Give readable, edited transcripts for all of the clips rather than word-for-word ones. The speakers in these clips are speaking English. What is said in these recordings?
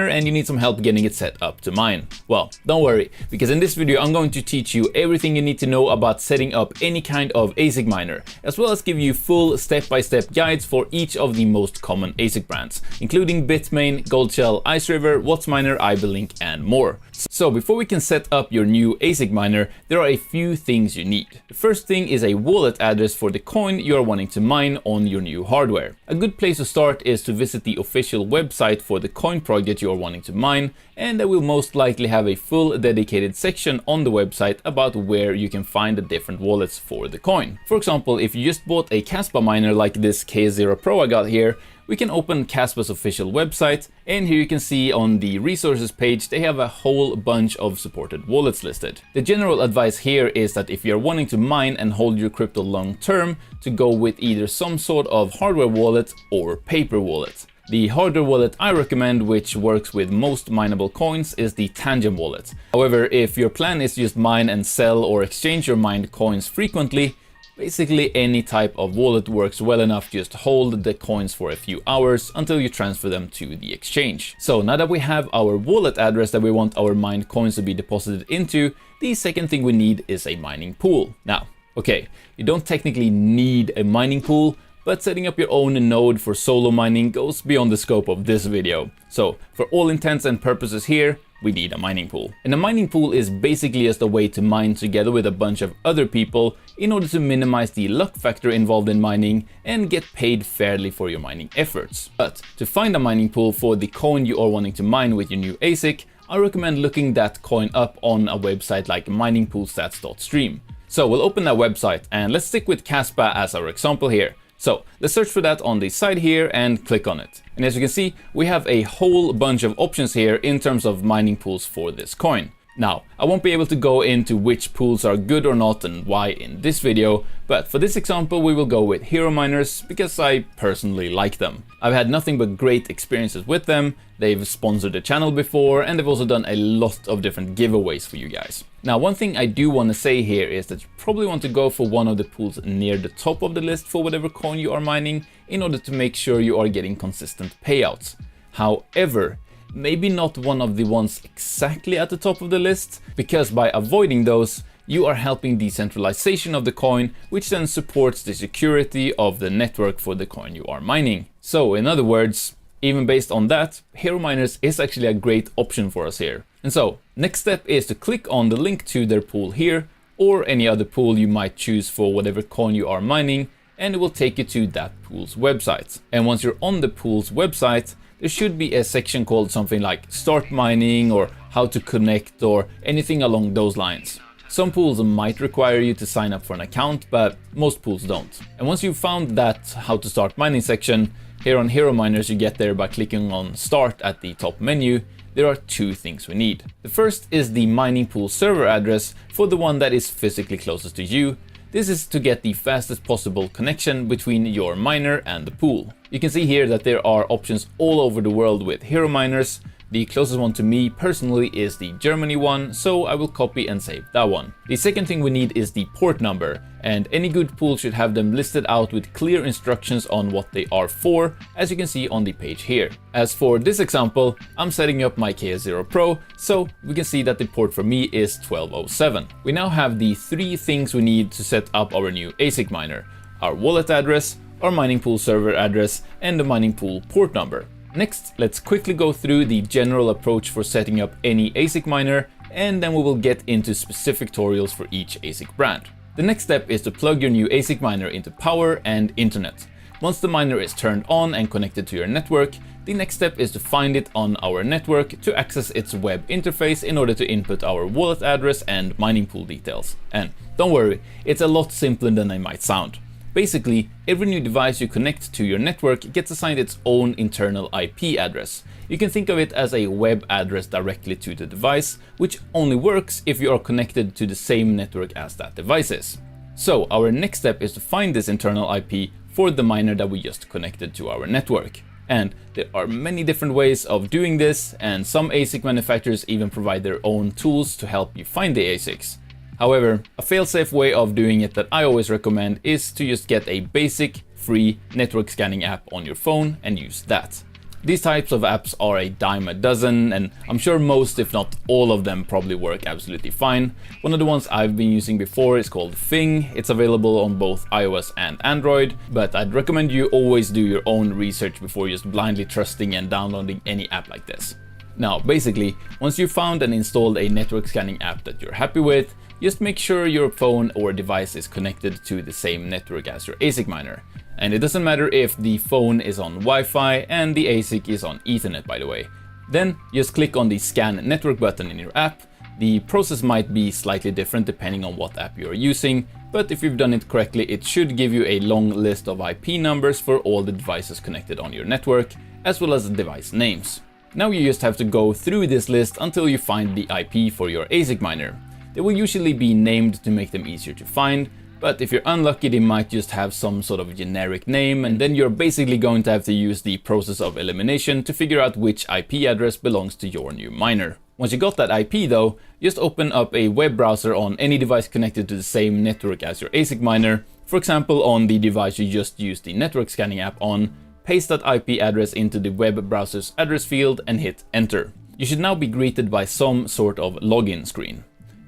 and you need some help getting it set up to mine. Well, don't worry, because in this video I'm going to teach you everything you need to know about setting up any kind of ASIC miner, as well as give you full step-by-step guides for each of the most common ASIC brands, including Bitmain, Goldshell, IceRiver, WhatsMiner, IBLink, and more. So before we can set up your new ASIC miner, there are a few things you need. The first thing is a wallet address for the coin you are wanting to mine on your new hardware. A good place to start is to visit the official website for the coin project you are wanting to mine, and they will most likely have a full dedicated section on the website about where you can find the different wallets for the coin. For example, if you just bought a Kaspa miner like this KS0 Pro I got here, we can open Kaspa's official website, and here you can see on the resources page they have a whole bunch of supported wallets listed. The general advice here is that if you're wanting to mine and hold your crypto long term, to go with either some sort of hardware wallet or paper wallet. The hardware wallet I recommend, which works with most mineable coins, is the Tangent wallet. However, if your plan is to just mine and sell or exchange your mined coins frequently, basically any type of wallet works well enough to just hold the coins for a few hours until you transfer them to the exchange. So now that we have our wallet address that we want our mined coins to be deposited into, the second thing we need is a mining pool. Now, okay, you don't technically need a mining pool, but setting up your own node for solo mining goes beyond the scope of this video. So for all intents and purposes here, we need a mining pool. And a mining pool is basically just a way to mine together with a bunch of other people in order to minimize the luck factor involved in mining and get paid fairly for your mining efforts. But to find a mining pool for the coin you are wanting to mine with your new ASIC, I recommend looking that coin up on a website like miningpoolstats.stream. So we'll open that website and let's stick with Kaspa as our example here. So let's search for that on the side here and click on it. And as you can see, we have a whole bunch of options here in terms of mining pools for this coin. Now, I won't be able to go into which pools are good or not and why in this video, but for this example we will go with Hero Miners because I personally like them. I've had nothing but great experiences with them, they've sponsored the channel before, and they've also done a lot of different giveaways for you guys. Now, one thing I do want to say here is that you probably want to go for one of the pools near the top of the list for whatever coin you are mining in order to make sure you are getting consistent payouts. However, maybe not one of the ones exactly at the top of the list, because by avoiding those, you are helping decentralization of the coin, which then supports the security of the network for the coin you are mining. So in other words, even based on that, Hero Miners is actually a great option for us here. And so, next step is to click on the link to their pool here, or any other pool you might choose for whatever coin you are mining, and it will take you to that pool's website. And once you're on the pool's website, there should be a section called something like Start Mining or How to Connect or anything along those lines. Some pools might require you to sign up for an account, but most pools don't. And once you've found that How to Start Mining section, here on Hero Miners you get there by clicking on Start at the top menu. There are two things we need. The first is the mining pool server address for the one that is physically closest to you. This is to get the fastest possible connection between your miner and the pool. You can see here that there are options all over the world with Hero Miners. The closest one to me personally is the Germany one, so I will copy and save that one. The second thing we need is the port number, and any good pool should have them listed out with clear instructions on what they are for, as you can see on the page here. As for this example, I'm setting up my KS0 Pro, so we can see that the port for me is 1207. We now have the three things we need to set up our new ASIC miner: our wallet address, our mining pool server address, and the mining pool port number. Next, let's quickly go through the general approach for setting up any ASIC miner, and then we will get into specific tutorials for each ASIC brand. The next step is to plug your new ASIC miner into power and internet. Once the miner is turned on and connected to your network, the next step is to find it on our network to access its web interface in order to input our wallet address and mining pool details. And don't worry, it's a lot simpler than it might sound. Basically, every new device you connect to your network gets assigned its own internal IP address. You can think of it as a web address directly to the device, which only works if you are connected to the same network as that device is. So our next step is to find this internal IP for the miner that we just connected to our network. And there are many different ways of doing this, and some ASIC manufacturers even provide their own tools to help you find the ASICs. However, a fail-safe way of doing it that I always recommend is to just get a basic, free network scanning app on your phone and use that. These types of apps are a dime a dozen, and I'm sure most, if not all of them, probably work absolutely fine. One of the ones I've been using before is called Fing. It's available on both iOS and Android, but I'd recommend you always do your own research before just blindly trusting and downloading any app like this. Now, basically, once you've found and installed a network scanning app that you're happy with, just make sure your phone or device is connected to the same network as your ASIC miner. And it doesn't matter if the phone is on Wi-Fi and the ASIC is on Ethernet, by the way. Then just click on the Scan Network button in your app. The process might be slightly different depending on what app you're using, but if you've done it correctly, it should give you a long list of IP numbers for all the devices connected on your network, as well as device names. Now you just have to go through this list until you find the IP for your ASIC miner. They will usually be named to make them easier to find, but if you're unlucky, they might just have some sort of generic name, and then you're basically going to have to use the process of elimination to figure out which IP address belongs to your new miner. Once you got that IP though, just open up a web browser on any device connected to the same network as your ASIC miner. For example, on the device you just used the network scanning app on, paste that IP address into the web browser's address field and hit enter. You should now be greeted by some sort of login screen.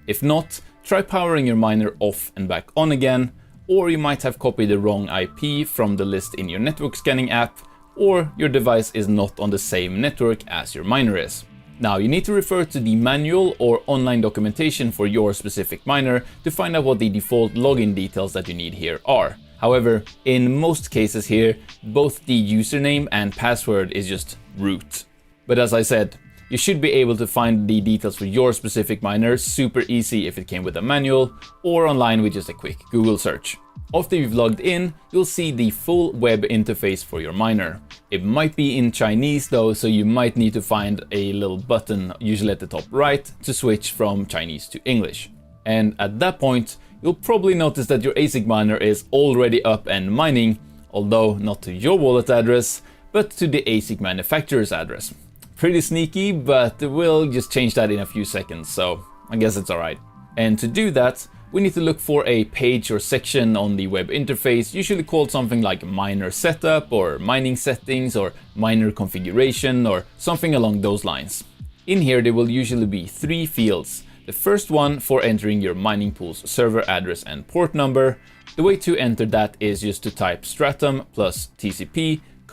If not, try powering your miner off and back on again, or you might have copied the wrong IP from the list in your network scanning app, or your device is not on the same network as your miner is. Now you need to refer to the manual or online documentation for your specific miner to find out what the default login details that you need here are. However, in most cases here, both the username and password is just root. But as I said, you should be able to find the details for your specific miner super easy if it came with a manual or online with just a quick Google search. After you've logged in, you'll see the full web interface for your miner. It might be in Chinese though, so you might need to find a little button, usually at the top right, to switch from Chinese to English. And at that point, you'll probably notice that your ASIC miner is already up and mining, although not to your wallet address, but to the ASIC manufacturer's address. Pretty sneaky, but we'll just change that in a few seconds, so I guess it's alright. And to do that, we need to look for a page or section on the web interface, usually called something like miner setup or mining settings or miner configuration or something along those lines. In here there will usually be 3 fields. The first one for entering your mining pool's server address and port number. The way to enter that is just to type stratum plus TCP : /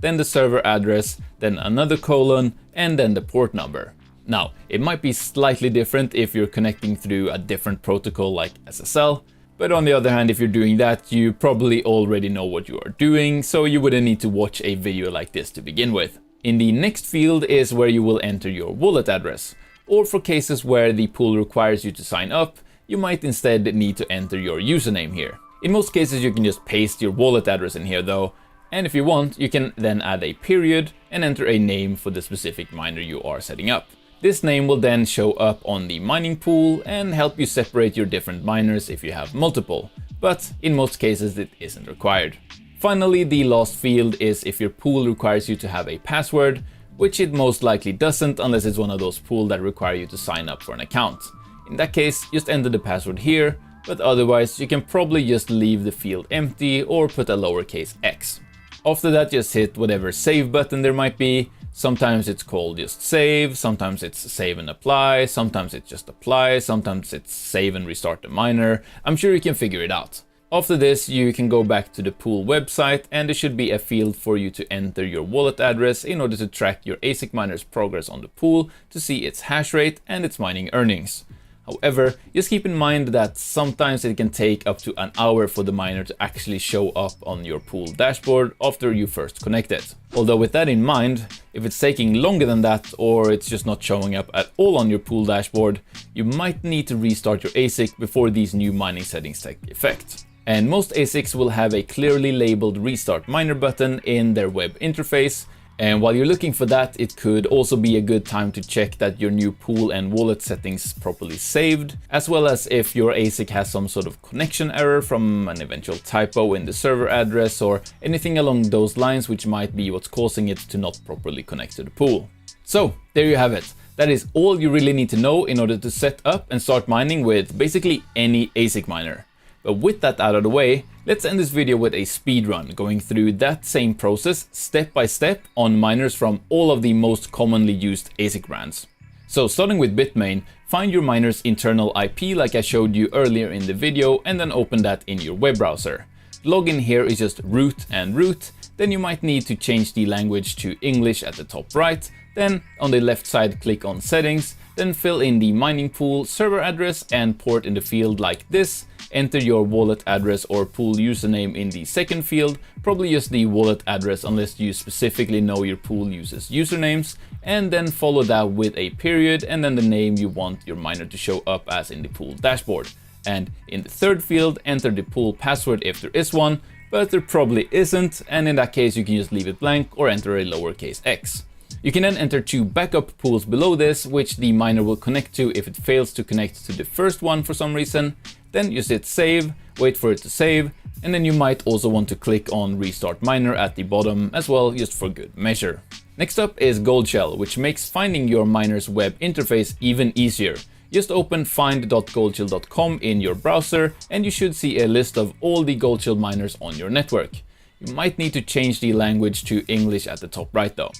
then the server address, then another colon, and then the port number. Now, it might be slightly different if you're connecting through a different protocol like SSL, but on the other hand, if you're doing that, you probably already know what you are doing, so you wouldn't need to watch a video like this to begin with. In the next field is where you will enter your wallet address, or for cases where the pool requires you to sign up, you might instead need to enter your username here. In most cases, you can just paste your wallet address in here though, and if you want, you can then add a period and enter a name for the specific miner you are setting up. This name will then show up on the mining pool and help you separate your different miners if you have multiple, but in most cases it isn't required. Finally, the last field is if your pool requires you to have a password, which it most likely doesn't unless it's one of those pools that require you to sign up for an account. In that case, just enter the password here, but otherwise you can probably just leave the field empty or put a lowercase x. After that, just hit whatever save button there might be. Sometimes it's called just save, sometimes it's save and apply, sometimes it's just apply, sometimes it's save and restart the miner. I'm sure you can figure it out. After this, you can go back to the pool website and there should be a field for you to enter your wallet address in order to track your ASIC miner's progress on the pool to see its hash rate and its mining earnings. However, just keep in mind that sometimes it can take up to an hour for the miner to actually show up on your pool dashboard after you first connect it. Although with that in mind, if it's taking longer than that or it's just not showing up at all on your pool dashboard, you might need to restart your ASIC before these new mining settings take effect. And most ASICs will have a clearly labeled restart miner button in their web interface. And while you're looking for that, it could also be a good time to check that your new pool and wallet settings properly saved, as well as if your ASIC has some sort of connection error from an eventual typo in the server address or anything along those lines, which might be what's causing it to not properly connect to the pool. So there you have it. That is all you really need to know in order to set up and start mining with basically any ASIC miner. But with that out of the way, let's end this video with a speed run, going through that same process step by step on miners from all of the most commonly used ASIC brands. So starting with Bitmain, find your miner's internal IP like I showed you earlier in the video, and then open that in your web browser. Login here is just root and root. Then you might need to change the language to English at the top right. Then on the left side, click on settings, then fill in the mining pool server address and port in the field like this. Enter your wallet address or pool username in the second field, probably just the wallet address unless you specifically know your pool uses usernames, and then follow that with a period and then the name you want your miner to show up as in the pool dashboard. And in the third field, enter the pool password if there is one, but there probably isn't, and in that case you can just leave it blank or enter a lowercase x. You can then enter 2 backup pools below this, which the miner will connect to if it fails to connect to the first one for some reason. Then just hit save, wait for it to save, and then you might also want to click on restart miner at the bottom as well, just for good measure. Next up is Goldshell, which makes finding your miner's web interface even easier. Just open find.goldshell.com in your browser and you should see a list of all the Goldshell miners on your network. You might need to change the language to English at the top right though.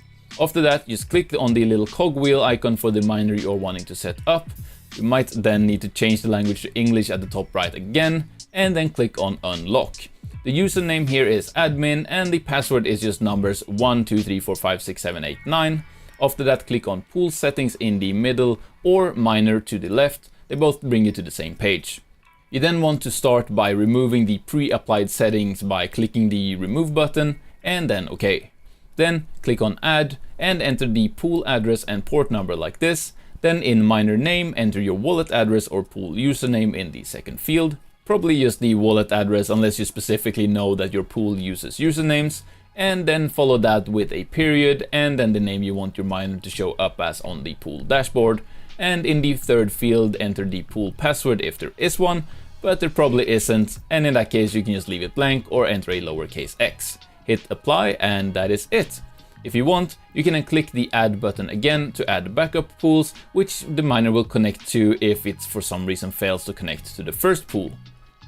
After that, just click on the little cogwheel icon for the miner you're wanting to set up. You might then need to change the language to English at the top right again, and then click on unlock. The username here is admin and the password is just numbers 1, 2, 3, 4, 5, 6, 7, 8, 9. After that, click on pool settings in the middle or miner to the left. They both bring you to the same page. You then want to start by removing the pre-applied settings by clicking the remove button and then OK. Then click on add and enter the pool address and port number like this. Then in miner name, enter your wallet address or pool username in the second field. Probably just the wallet address unless you specifically know that your pool uses usernames. And then follow that with a period and then the name you want your miner to show up as on the pool dashboard. And in the third field, enter the pool password if there is one, but there probably isn't, and in that case you can just leave it blank or enter a lowercase x. Hit apply and that is it. If you want, you can then click the add button again to add backup pools, which the miner will connect to if it for some reason fails to connect to the first pool.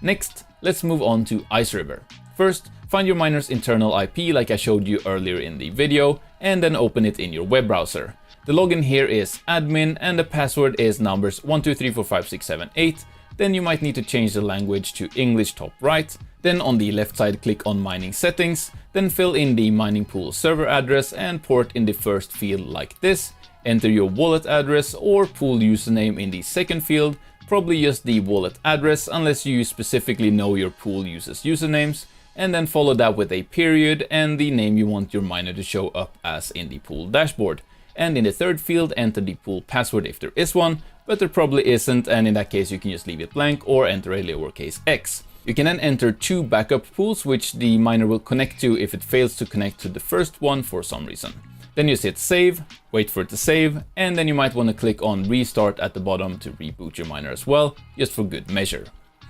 Next, let's move on to Ice River. First, find your miner's internal IP like I showed you earlier in the video, and then open it in your web browser. The login here is admin and the password is numbers 1, 2, 3, 4, 5, 6, 7, 8. Then you might need to change the language to English top right. Then on the left side, click on mining settings. Then fill in the mining pool server address and port in the first field like this. Enter your wallet address or pool username in the second field. Probably just the wallet address unless you specifically know your pool uses usernames. And then follow that with a period and the name you want your miner to show up as in the pool dashboard. And in the third field, enter the pool password if there is one, but there probably isn't, and in that case you can just leave it blank or enter a lowercase x. You can then enter 2 backup pools which the miner will connect to if it fails to connect to the first one for some reason. Then you hit save, wait for it to save, and then you might want to click on restart at the bottom to reboot your miner as well, just for good measure.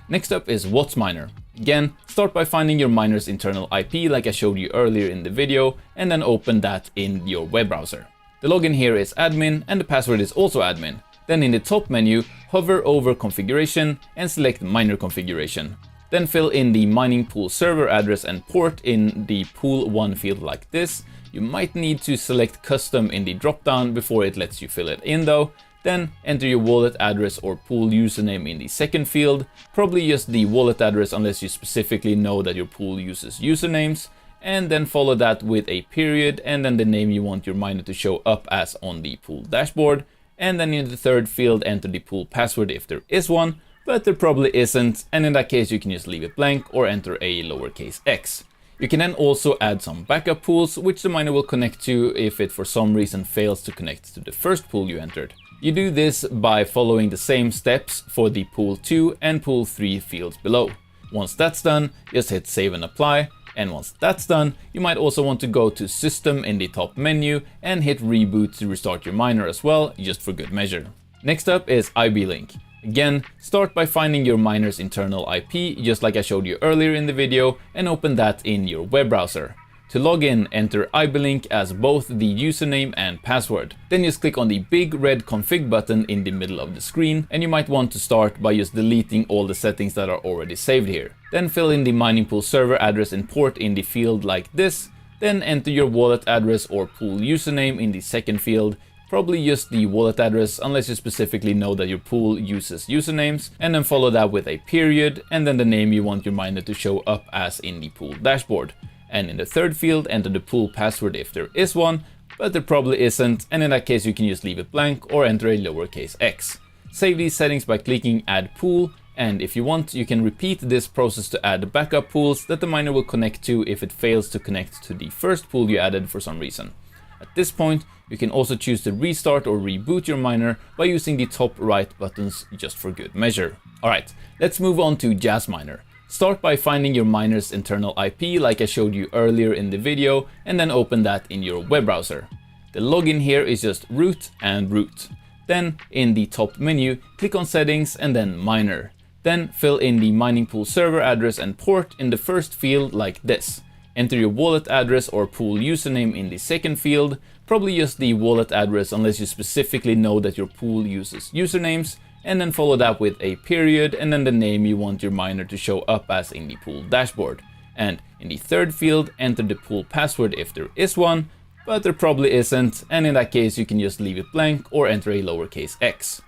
Next up is WhatsMiner. Again, start by finding your miner's internal IP like I showed you earlier in the video, and then open that in your web browser. The login here is admin and the password is also admin. Then in the top menu, hover over configuration and select miner configuration. Then fill in the mining pool server address and port in the pool 1 field like this. You might need to select custom in the dropdown before it lets you fill it in though. Then enter your wallet address or pool username in the second field. Probably just the wallet address unless you specifically know that your pool uses usernames. And then follow that with a period and then the name you want your miner to show up as on the pool dashboard. And then in the third field, enter the pool password if there is one, but there probably isn't, and in that case you can just leave it blank or enter a lowercase x. You can then also add some backup pools which the miner will connect to if it for some reason fails to connect to the first pool you entered. You do this by following the same steps for the pool 2 and pool 3 fields below. Once that's done, just hit save and apply. And once that's done, you might also want to go to System in the top menu and hit Reboot to restart your miner as well, just for good measure. Next up is IB-Link. Again, start by finding your miner's internal IP, just like I showed you earlier in the video, and open that in your web browser. To log in, enter IBlink as both the username and password. Then just click on the big red config button in the middle of the screen, and you might want to start by just deleting all the settings that are already saved here. Then fill in the mining pool server address and port in the field like this. Then enter your wallet address or pool username in the second field, probably just the wallet address unless you specifically know that your pool uses usernames, and then follow that with a period and then the name you want your miner to show up as in the pool dashboard. And in the third field, enter the pool password if there is one, but there probably isn't, and in that case you can just leave it blank or enter a lowercase x. Save these settings by clicking add pool, and if you want you can repeat this process to add backup pools that the miner will connect to if it fails to connect to the first pool you added for some reason. At this point you can also choose to restart or reboot your miner by using the top right buttons just for good measure. Alright, let's move on to Jasminer. Start by finding your miner's internal IP like I showed you earlier in the video, and then open that in your web browser. The login here is just root and root. Then in the top menu, click on settings and then miner. Then fill in the mining pool server address and port in the first field like this. Enter your wallet address or pool username in the second field, probably just the wallet address unless you specifically know that your pool uses usernames, and then follow that with a period and then the name you want your miner to show up as in the pool dashboard. And in the third field, enter the pool password if there is one, but there probably isn't, and in that case you can just leave it blank or enter a lowercase x.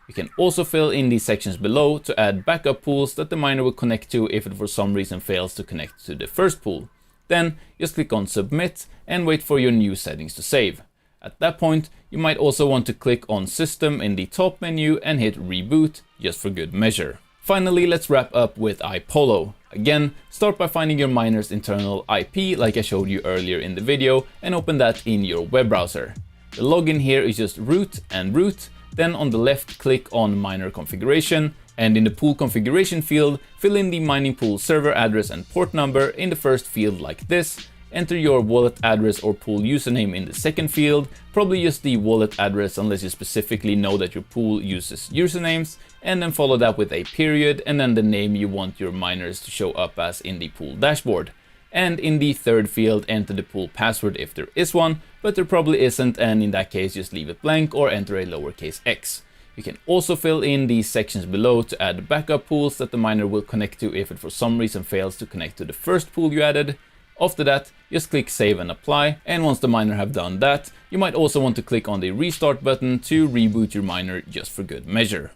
You can also fill in the sections below to add backup pools that the miner will connect to if it for some reason fails to connect to the first pool. Then just click on submit and wait for your new settings to save. At that point, you might also want to click on System in the top menu and hit Reboot, just for good measure. Finally, let's wrap up with iPolo. Again, start by finding your miner's internal IP like I showed you earlier in the video, and open that in your web browser. The login here is just root and root, then on the left click on Miner Configuration, and in the pool configuration field, fill in the mining pool server address and port number in the first field like this. Enter your wallet address or pool username in the second field, probably just the wallet address unless you specifically know that your pool uses usernames, and then follow that with a period and then the name you want your miners to show up as in the pool dashboard. And in the third field, enter the pool password if there is one, but there probably isn't, and in that case just leave it blank or enter a lowercase x. You can also fill in these sections below to add backup pools that the miner will connect to if it for some reason fails to connect to the first pool you added. After that, just click save and apply, and once the miner have done that, you might also want to click on the restart button to reboot your miner just for good measure.